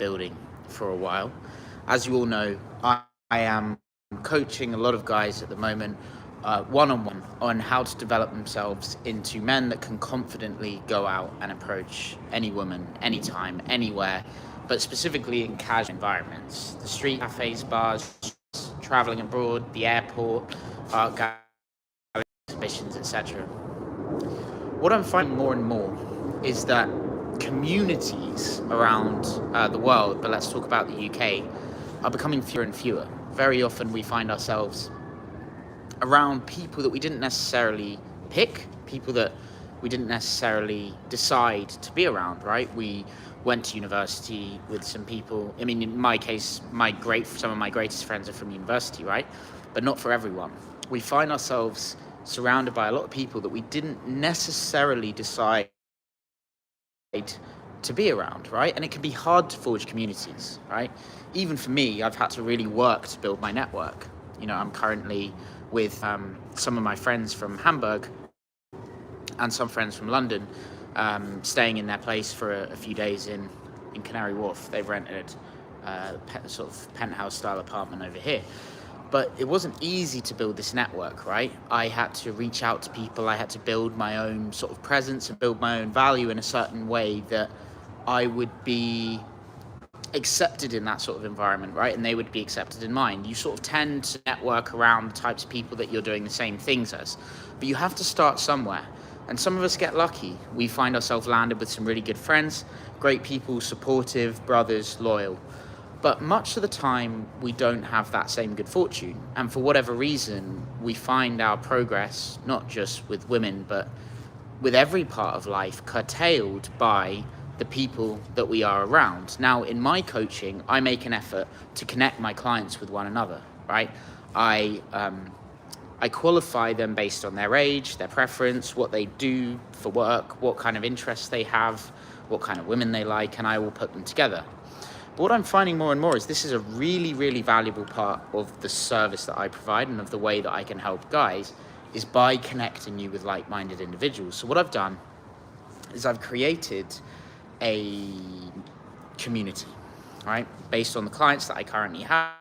building for a while. As you all know, I am coaching a lot of guys at the moment, one-on-one, on how to develop themselves into men that can confidently go out and approach any woman, anytime, anywhere, but specifically in casual environments. The street cafes, bars, traveling abroad, the airport, art galleries, exhibitions, etc. What I'm finding more and more is that communities around the world, but let's talk about the UK, are becoming fewer and fewer. Very often we find ourselves around people that we didn't necessarily pick, people that we didn't necessarily decide to be around, right? We went to university with some people. I mean, in my case, some of my greatest friends are from university, right? But not for everyone. We find ourselves surrounded by a lot of people that we didn't necessarily decide to be around, right? And it can be hard to forge communities, right? Even for me, I've had to really work to build my network. You know, I'm currently with some of my friends from Hamburg and some friends from London, staying in their place for a few days in Canary Wharf. They've rented a sort of penthouse style apartment over here. But it wasn't easy to build this network, right? I had to reach out to people. I had to build my own sort of presence and build my own value in a certain way that I would be accepted in that sort of environment, right? And they would be accepted in mine. You sort of tend to network around the types of people that you're doing the same things as. But you have to start somewhere. And some of us get lucky. We find ourselves landed with some really good friends, great people, supportive, brothers, loyal. But much of the time, we don't have that same good fortune. And for whatever reason, we find our progress, not just with women, but with every part of life, curtailed by the people that we are around. Now, in my coaching, I make an effort to connect my clients with one another, right? I qualify them based on their age, their preference, what they do for work, what kind of interests they have, what kind of women they like, and I will put them together. But what I'm finding more and more is this is a really, really valuable part of the service that I provide and of the way that I can help guys is by connecting you with like-minded individuals. So what I've done is I've created a community, right? Based on the clients that I currently have,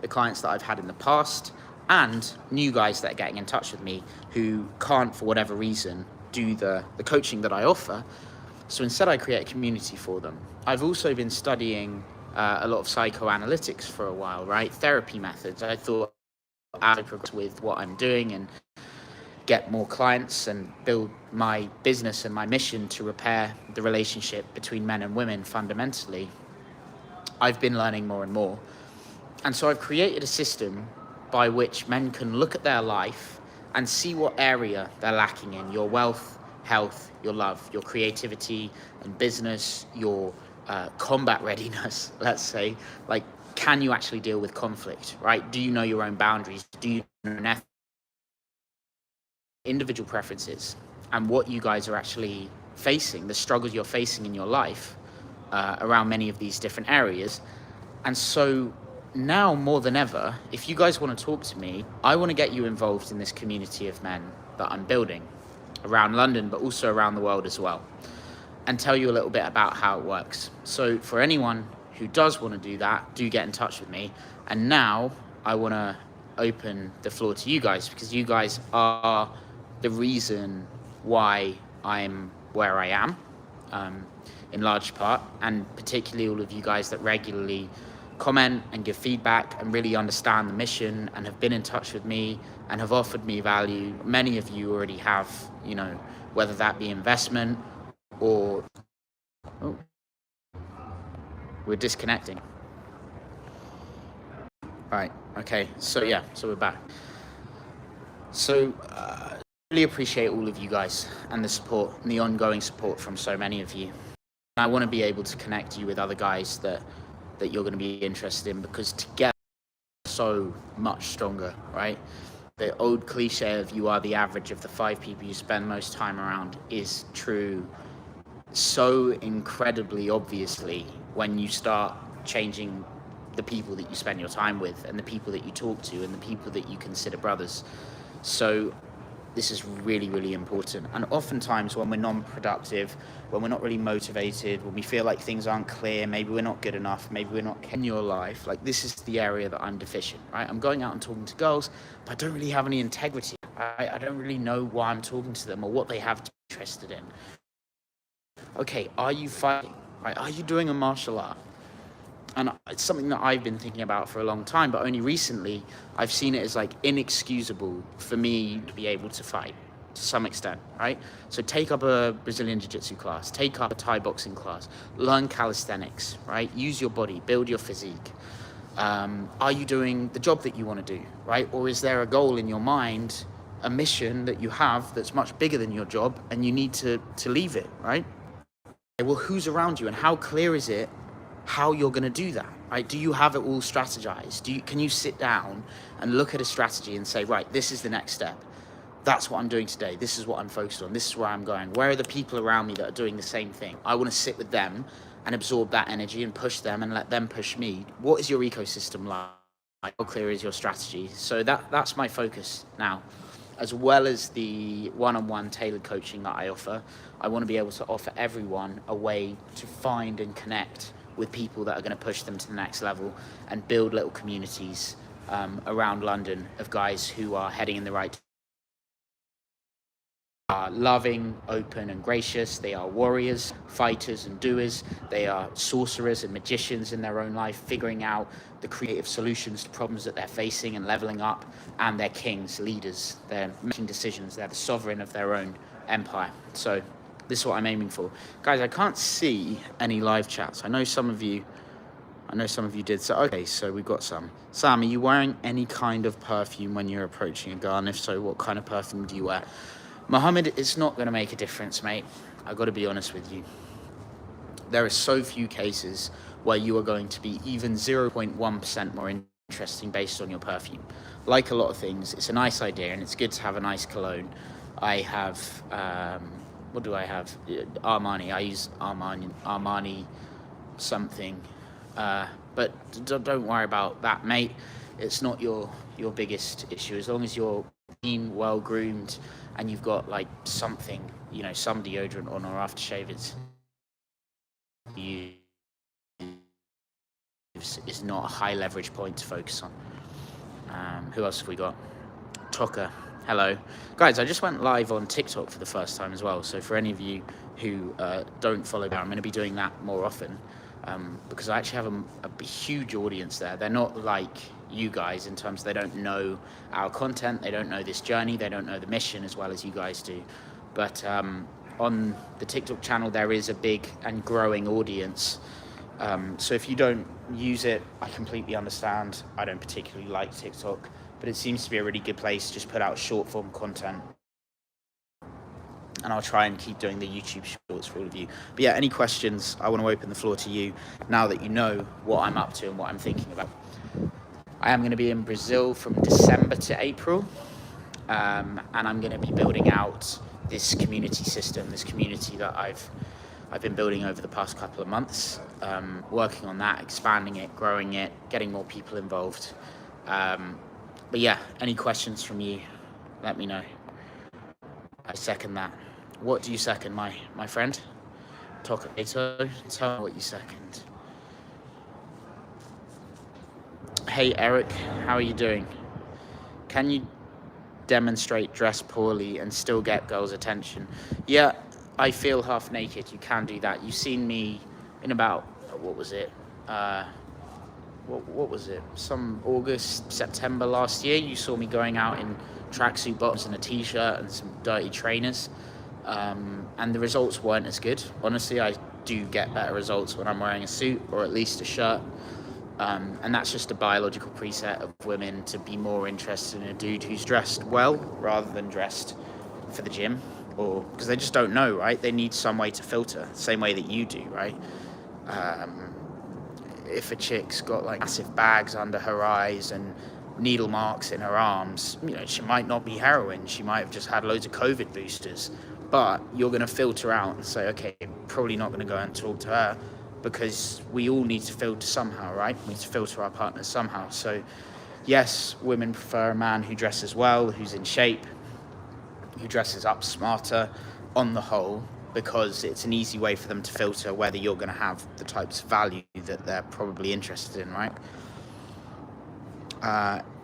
the clients that I've had in the past, and new guys that are getting in touch with me who can't, for whatever reason, do the coaching that I offer. So instead I create a community for them. I've also been studying a lot of psychoanalytics for a while, right? Therapy methods. I thought as I progress with what I'm doing and get more clients and build my business and my mission to repair the relationship between men and women fundamentally, I've been learning more and more. And so I've created a system by which men can look at their life and see what area they're lacking in: your wealth, health, your love, your creativity and business, your combat readiness, let's say. Like, can you actually deal with conflict, right? Do you know your own boundaries? Do you know your individual preferences and what you guys are actually facing, the struggles you're facing in your life around many of these different areas? And so now more than ever, if you guys want to talk to me, I want to get you involved in this community of men that I'm building around London, but also around the world as well, and tell you a little bit about how it works. So for anyone who does want to do that, do get in touch with me. And now I want to open the floor to you guys, because you guys are the reason why I'm where I am, in large part, and particularly all of you guys that regularly comment and give feedback and really understand the mission and have been in touch with me and have offered me value. Many of you already have, you know, whether that be investment or... Oh, we're disconnecting. Right, okay, so we're back. So really appreciate all of you guys and the support and the ongoing support from so many of you. I want to be able to connect you with other guys that you're going to be interested in, because together we're so much stronger, right? The old cliche of you are the average of the 5 people you spend most time around is true so incredibly obviously when you start changing the people that you spend your time with and the people that you talk to and the people that you consider brothers. So This is really, really important. And oftentimes when we're non-productive, when we're not really motivated, when we feel like things aren't clear, maybe we're not good enough, maybe we're not in your life, like this is the area that I'm deficient, right? I'm going out and talking to girls, but I don't really have any integrity. I don't really know why I'm talking to them or what they have to be interested in. Okay, are you fighting? Right? Are you doing a martial art? And it's something that I've been thinking about for a long time, but only recently I've seen it as like inexcusable for me to be able to fight to some extent, right? So take up a Brazilian Jiu-Jitsu class, take up a Thai boxing class, learn calisthenics, right? Use your body, build your physique. Are you doing the job that you want to do, right? Or is there a goal in your mind, a mission that you have that's much bigger than your job and you need to leave it, right? Well, who's around you and how clear is it how you're going to do that, right? Do you have it all strategized? Can you sit down and look at a strategy and say, right, this is the next step. That's what I'm doing today. This is what I'm focused on. This is where I'm going. Where are the people around me that are doing the same thing? I want to sit with them and absorb that energy and push them and let them push me. What is your ecosystem like? How clear is your strategy? So that's my focus now. As well as the one-on-one tailored coaching that I offer, I want to be able to offer everyone a way to find and connect with people that are going to push them to the next level and build little communities around London of guys who are heading in the right direction. Are loving, open and gracious. They are warriors, fighters and doers. They are sorcerers and magicians in their own life, figuring out the creative solutions to problems that they're facing and leveling up. And they're kings, leaders. They're making decisions. They're the sovereign of their own empire. So this is what I'm aiming for. Guys, I can't see any live chats. I know some of you did. So, okay, so we've got some. Sam, are you wearing any kind of perfume when you're approaching a girl? And if so, what kind of perfume do you wear? Mohammed, it's not going to make a difference, mate. I've got to be honest with you. There are so few cases where you are going to be even 0.1% more interesting based on your perfume. Like a lot of things, it's a nice idea and it's good to have a nice cologne. I have, what do I have? Armani. I use Armani something. But don't worry about that, mate. It's not your biggest issue. As long as you're clean, well-groomed, and you've got like something, some deodorant on or aftershave, is not a high leverage point to focus on. Who else have we got? Toka. Hello. Guys, I just went live on TikTok for the first time as well. So for any of you who don't follow me, I'm going to be doing that more often because I actually have a huge audience there. They're not like you guys in terms of they don't know our content, they don't know this journey, they don't know the mission as well as you guys do. But on the TikTok channel, there is a big and growing audience. So if you don't use it, I completely understand. I don't particularly like TikTok, but it seems to be a really good place to just put out short form content. And I'll try and keep doing the YouTube shorts for all of you. But yeah, any questions, I want to open the floor to you now that you know what I'm up to and what I'm thinking about. I am going to be in Brazil from December to April, and I'm going to be building out this community system, this community that I've been building over the past couple of months, working on that, expanding it, growing it, getting more people involved. But yeah, any questions from you, let me know. I second that. What do you second, my friend? Tell me what you second. Hey Eric, how are you doing? Can you demonstrate dress poorly and still get girls' attention? Yeah, I feel half naked. You can do that. You've seen me in about, what was it? What was it? Some August, September last year. You saw me going out in tracksuit bottoms and a t-shirt and some dirty trainers. And the results weren't as good. Honestly, I do get better results when I'm wearing a suit or at least a shirt. And that's just a biological preset of women to be more interested in a dude who's dressed well rather than dressed for the gym, or because they just don't know, right? They need some way to filter, same way that you do, right? If a chick's got like massive bags under her eyes and needle marks in her arms, she might not be heroin. She might have just had loads of COVID boosters, but you're going to filter out and say, okay, probably not going to go and talk to her, because we all need to filter somehow, right? We need to filter our partners somehow. So yes, women prefer a man who dresses well, who's in shape, who dresses up smarter on the whole, because it's an easy way for them to filter whether you're going to have the types of value that they're probably interested in, right?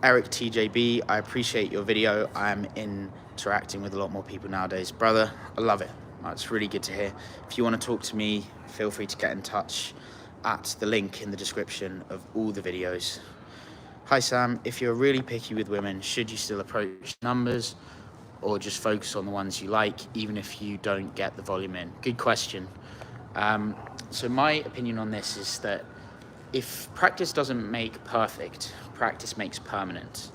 Eric TJB, I appreciate your video. I'm interacting with a lot more people nowadays. Brother, I love it. It's really good to hear. If you want to talk to me, feel free to get in touch at the link in the description of all the videos. Hi Sam, if you're really picky with women, should you still approach numbers or just focus on the ones you like, even if you don't get the volume in? Good question. So my opinion on this is that if practice doesn't make perfect, practice makes permanent.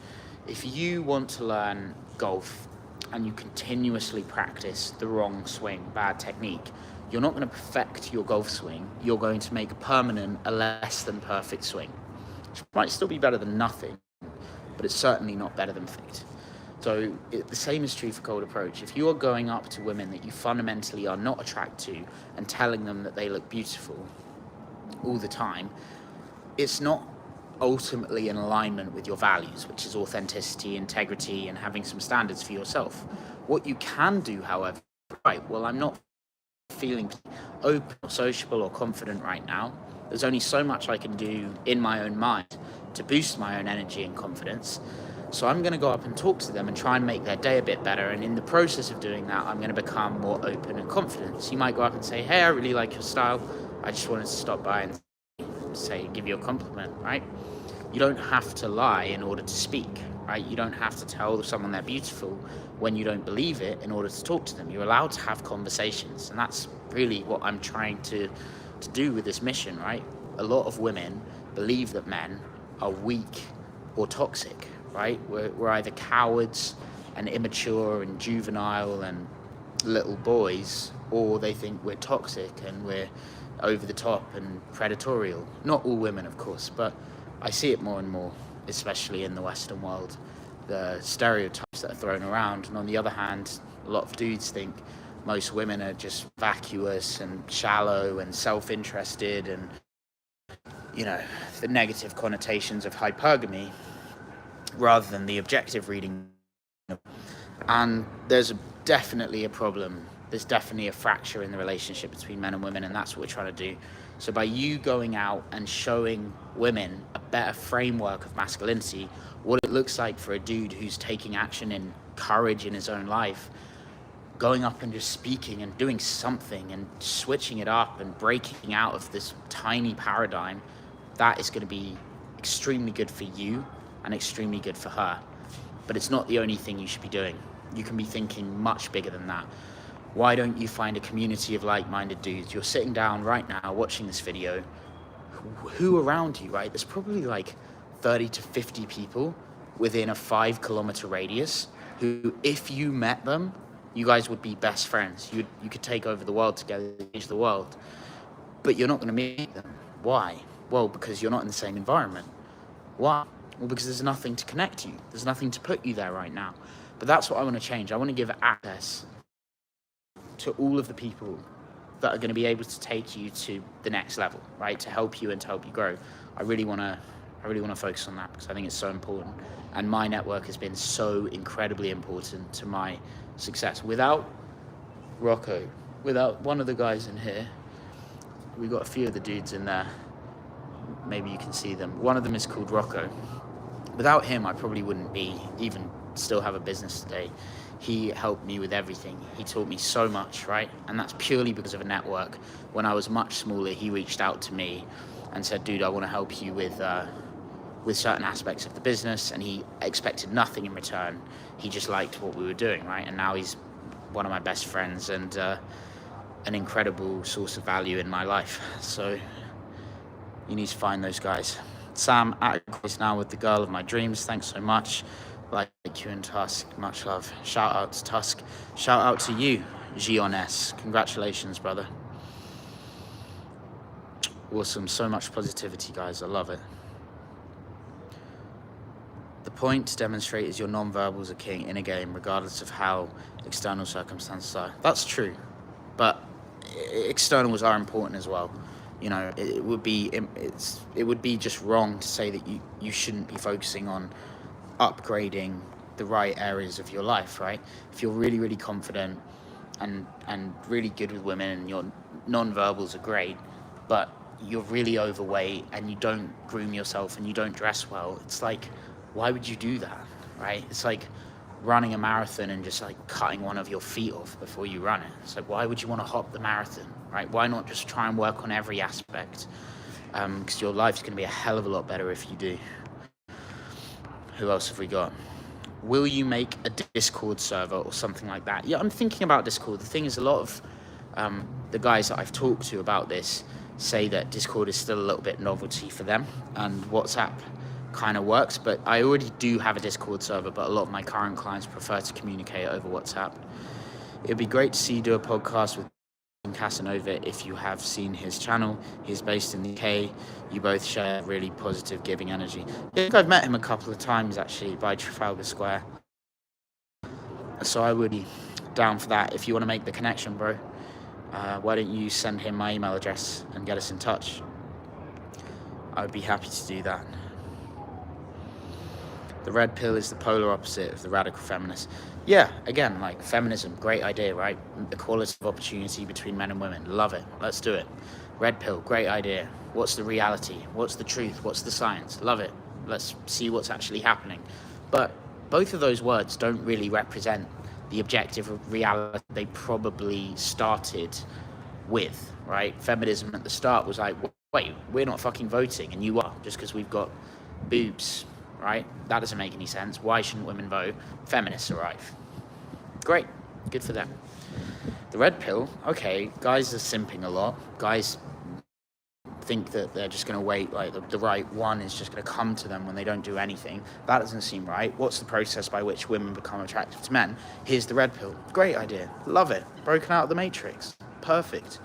If you want to learn golf and you continuously practice the wrong swing, bad technique, you're not going to perfect your golf swing. You're going to make permanent a less than perfect swing. Which might still be better than nothing, but it's certainly not better than perfect. So the same is true for cold approach. If you are going up to women that you fundamentally are not attracted to and telling them that they look beautiful all the time, it's not ultimately in alignment with your values, which is authenticity, integrity, and having some standards for yourself. What you can do, however, right, well, I'm not feeling open or sociable or confident right now. There's only so much I can do in my own mind to boost my own energy and confidence. So I'm going to go up and talk to them and try and make their day a bit better. And in the process of doing that, I'm going to become more open and confident. So you might go up and say, hey, I really like your style. I just wanted to stop by and give you a compliment, right? You don't have to lie in order to speak, right? You don't have to tell someone they're beautiful when you don't believe it in order to talk to them. You're allowed to have conversations. And that's really what I'm trying to do with this mission, right? A lot of women believe that men are weak or toxic, right? We're either cowards and immature and juvenile and little boys, or they think we're toxic and we're over the top and predatorial. Not all women, of course, but I see it more and more, especially in the Western world, the stereotypes that are thrown around. And on the other hand, a lot of dudes think most women are just vacuous and shallow and self-interested, and, you know, the negative connotations of hypergamy rather than the objective reading. And there's definitely a problem. There's definitely a fracture in the relationship between men and women, and that's what we're trying to do. So by you going out and showing women a better framework of masculinity, what it looks like for a dude who's taking action in courage in his own life, going up and just speaking and doing something and switching it up and breaking out of this tiny paradigm, that is going to be extremely good for you and extremely good for her. But it's not the only thing you should be doing. You can be thinking much bigger than that. Why don't you find a community of like-minded dudes? You're sitting down right now watching this video. Who around you, right? There's probably like 30 to 50 people within a 5-kilometer radius who, if you met them, you guys would be best friends. You could take over the world together, change the world. But you're not going to meet them. Why? Well, because you're not in the same environment. Why? Well, because there's nothing to connect you. There's nothing to put you there right now. But that's what I want to change. I want to give access to all of the people that are going to be able to take you to the next level, right? To help you and to help you grow. I really want to focus on that because I think it's so important. And my network has been so incredibly important to my success. Without Rocco, without one of the guys in here, we've got a few of the dudes in there. Maybe you can see them. One of them is called Rocco. Without him, I probably wouldn't be even still have a business today. He helped me with everything. He taught me so much, right? And that's purely because of a network. When I was much smaller, he reached out to me and said, dude, I want to help you with certain aspects of the business. And he expected nothing in return. He just liked what we were doing, right? And now he's one of my best friends and an incredible source of value in my life. So you need to find those guys. Sam, at Grace now with the girl of my dreams. Thanks so much. Like you and Tusk, much love. Shout out to Tusk. Shout out to you, Gion S. Congratulations, brother. Awesome. So much positivity, guys. I love it. The point to demonstrate is your non-verbals are king in a game, regardless of how external circumstances are. That's true, but externals are important as well. You know, it would be just wrong to say that you shouldn't be focusing on upgrading the right areas of your life, right? If you're really, really confident and really good with women and your non-verbals are great, but you're really overweight and you don't groom yourself and you don't dress well, it's like, why would you do that, right? It's like running a marathon and just like cutting one of your feet off before you run it. It's like, why would you want to hop the marathon, right? Why not just try and work on every aspect? Because your life's going to be a hell of a lot better if you do. Who else have we got? Will you make a Discord server or something like that? Yeah, I'm thinking about Discord. The thing is, a lot of the guys that I've talked to about this say that Discord is still a little bit novelty for them, and WhatsApp kind of works. But I already do have a Discord server, but a lot of my current clients prefer to communicate over WhatsApp. It'd be great to see you do a podcast with Casanova. If you have seen his channel, he's based in the UK. You both share really positive, giving energy. I think I've met him a couple of times actually by Trafalgar Square, so I would be down for that. If you want to make the connection, bro, why don't you send him my email address and get us in touch? I would be happy to do that. The red pill is the polar opposite of the radical feminist. Yeah, again, like feminism, great idea, right? Equality of opportunity between men and women, love it, let's do it. Red pill, great idea. What's the reality? What's the truth? What's the science? Love it. Let's see what's actually happening. But both of those words don't really represent the objective reality they probably started with, right? Feminism at the start was like, wait, we're not fucking voting and you are, just because we've got boobs, right? That doesn't make any sense. Why shouldn't women vote? Feminists arrive. Great, good for them. The red pill, okay, guys are simping a lot. Guys think that they're just going to wait, like the right one is just going to come to them when they don't do anything. That doesn't seem right. What's the process by which women become attractive to men? Here's the red pill. Great idea. Love it. Broken out of the matrix. Perfect.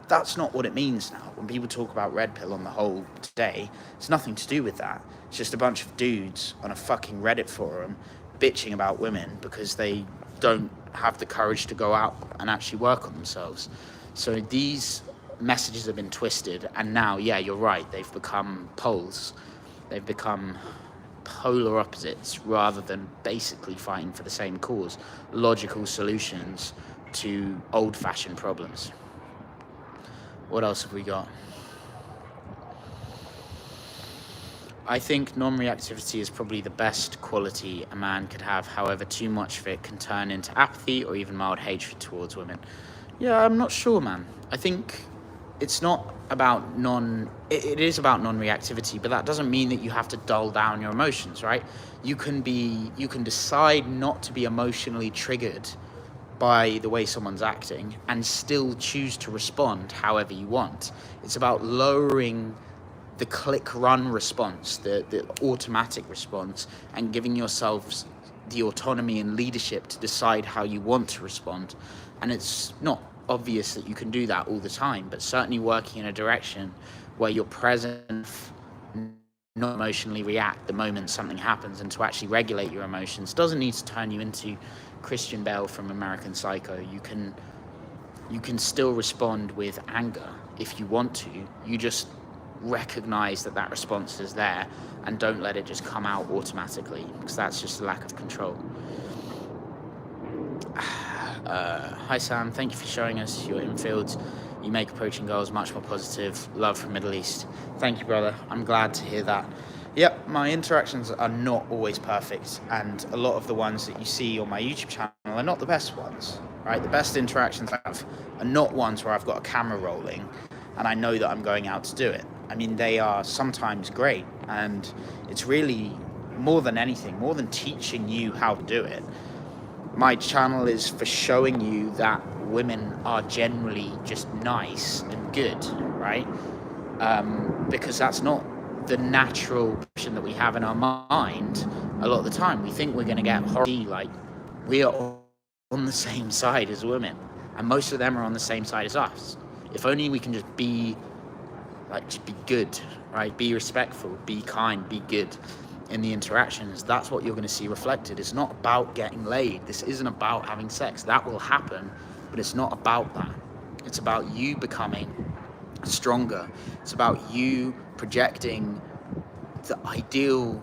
That's not what it means now. When people talk about red pill on the whole today, it's nothing to do with that. It's just a bunch of dudes on a fucking Reddit forum bitching about women because they don't have the courage to go out and actually work on themselves. So these messages have been twisted, and now, yeah, you're right, they've become poles. They've become polar opposites rather than basically fighting for the same cause. Logical solutions to old-fashioned problems. What else have we got? I think non-reactivity is probably the best quality a man could have. However, too much of it can turn into apathy or even mild hatred towards women. Yeah, I'm not sure, man. I think it's not about it is about non-reactivity, but that doesn't mean that you have to dull down your emotions, right? You can decide not to be emotionally triggered by the way someone's acting and still choose to respond however you want. It's about lowering the click-run response, the automatic response, and giving yourselves the autonomy and leadership to decide how you want to respond. And it's not obvious that you can do that all the time, but certainly working in a direction where you're present, not emotionally react the moment something happens, and to actually regulate your emotions doesn't need to turn you into Christian Bale from American Psycho. You can still respond with anger if you want to. You just recognize that response is there and don't let it just come out automatically, because that's just a lack of control. Hi Sam, thank you for showing us your infields. You make approaching goals much more positive. Love from Middle East. Thank you, brother. I'm glad to hear that. Yep, my interactions are not always perfect, and a lot of the ones that you see on my YouTube channel are not the best ones, right? The best interactions I have are not ones where I've got a camera rolling and I know that I'm going out to do it. I mean, they are sometimes great, and it's really, more than anything, more than teaching you how to do it, my channel is for showing you that women are generally just nice and good, right? Because that's not the natural position that we have in our mind. A lot of the time we think we're going to get horribly, like, we are on the same side as women, and most of them are on the same side as us. If only we can just be good, right? Be respectful, be kind, be good in the interactions. That's what you're going to see reflected. It's not about getting laid. This isn't about having sex. That will happen, but it's not about that. It's about you becoming stronger. It's about you projecting the ideal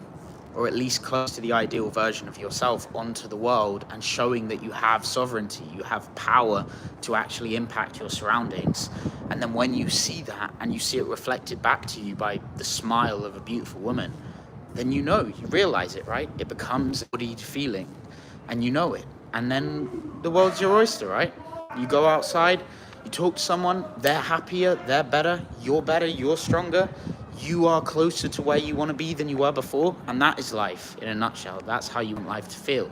or at least close to the ideal version of yourself onto the world, and showing that you have sovereignty, you have power to actually impact your surroundings. And then when you see that and you see it reflected back to you by the smile of a beautiful woman, then you realize it, right? It becomes a embodied feeling, and you know it. And then the world's your oyster, right? You go outside, you talk to someone, they're happier, they're better, you're stronger, you are closer to where you want to be than you were before. And that is life in a nutshell. That's how you want life to feel.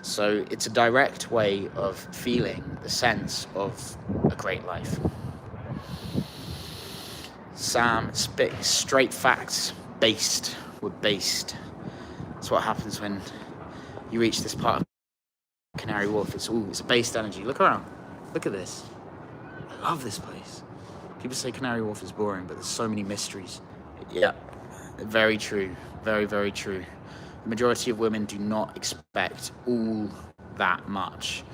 So it's a direct way of feeling the sense of a great life. Sam, straight facts, based. We're based. That's what happens when you reach this part of Canary Wharf. It's a based energy. Look around. Look at this. I love this place. People say Canary Wharf is boring, but there's so many mysteries. Yeah, very true. Very, very true. The majority of women do not expect all that much.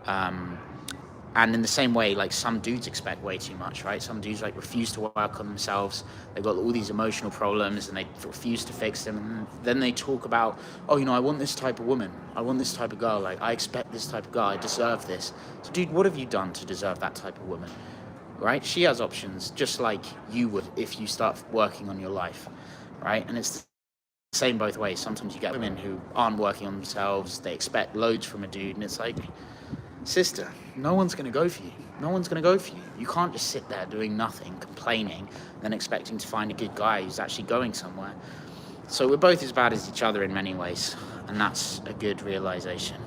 And in the same way, like, some dudes expect way too much, right? Some dudes like refuse to work on themselves. They've got all these emotional problems and they refuse to fix them. And then they talk about, oh, I want this type of woman. I want this type of girl. Like, I expect this type of girl. I deserve this. So, dude, what have you done to deserve that type of woman? Right? She has options just like you would if you start working on your life, right? And it's the same both ways. Sometimes you get women who aren't working on themselves. They expect loads from a dude, and it's like, sister, no one's going to go for you. No one's going to go for you. You can't just sit there doing nothing, complaining, then expecting to find a good guy who's actually going somewhere. So we're both as bad as each other in many ways, and that's a good realization.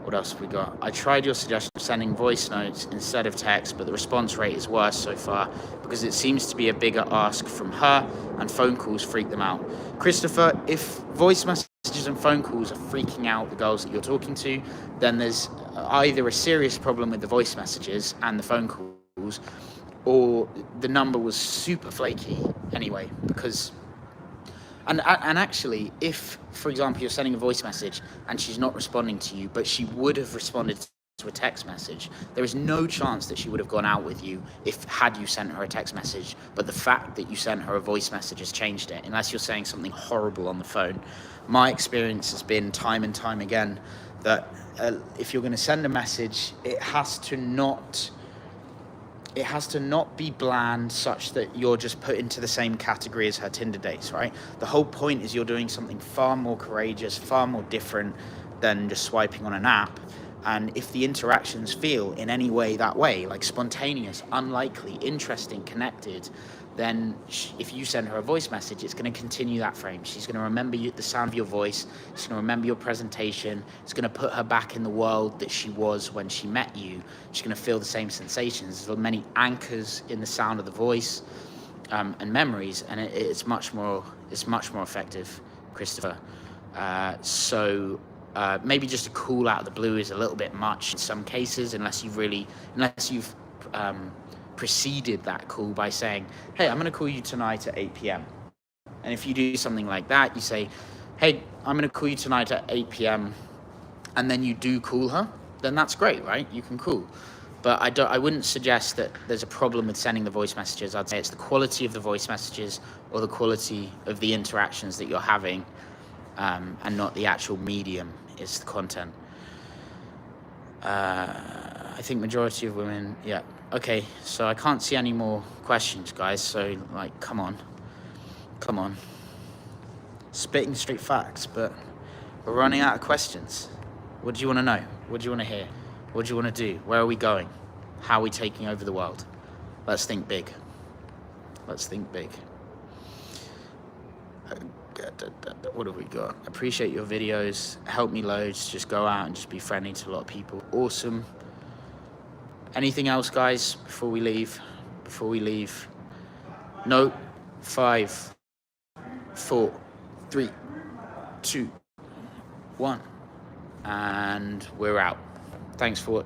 What else have we got? I tried your suggestion of sending voice notes instead of text, but the response rate is worse so far because it seems to be a bigger ask from her, and phone calls freak them out. Christopher, if voice messages and phone calls are freaking out the girls that you're talking to, then there's either a serious problem with the voice messages and the phone calls, or the number was super flaky anyway, because... And actually, if, for example, you're sending a voice message and she's not responding to you, but she would have responded to a text message, there is no chance that she would have gone out with you had you sent her a text message. But the fact that you sent her a voice message has changed it, unless you're saying something horrible on the phone. My experience has been time and time again that if you're going to send a message, it has to not be bland such that you're just put into the same category as her Tinder dates, right? The whole point is you're doing something far more courageous, far more different than just swiping on an app. And if the interactions feel in any way that way, like spontaneous, unlikely, interesting, connected, then if you send her a voice message, it's going to continue that frame. She's going to remember the sound of your voice. She's going to remember your presentation. It's going to put her back in the world that she was when she met you. She's going to feel the same sensations. There's many anchors in the sound of the voice and memories, and it's much more effective, Christopher. So maybe just a call out of the blue is a little bit much in some cases, unless you've preceded that call by saying, hey, I'm going to call you tonight at 8 p.m. And if you do something like that, you say, hey, I'm going to call you tonight at 8 p.m. and then you do call her, then that's great, right? You can call. But I wouldn't suggest that there's a problem with sending the voice messages. I'd say it's the quality of the voice messages or the quality of the interactions that you're having, and not the actual medium. It's the content. I think majority of women, yeah. Okay, so I can't see any more questions, guys. So, like, come on. Spitting straight facts, but we're running out of questions. What do you want to know? What do you want to hear? What do you want to do? Where are we going? How are we taking over the world? Let's think big. What have we got? Appreciate your videos. Help me loads. Just go out and just be friendly to a lot of people. Awesome. Anything else, guys, before we leave? No. 5, 4, 3, 2, 1. And we're out. Thanks for watching.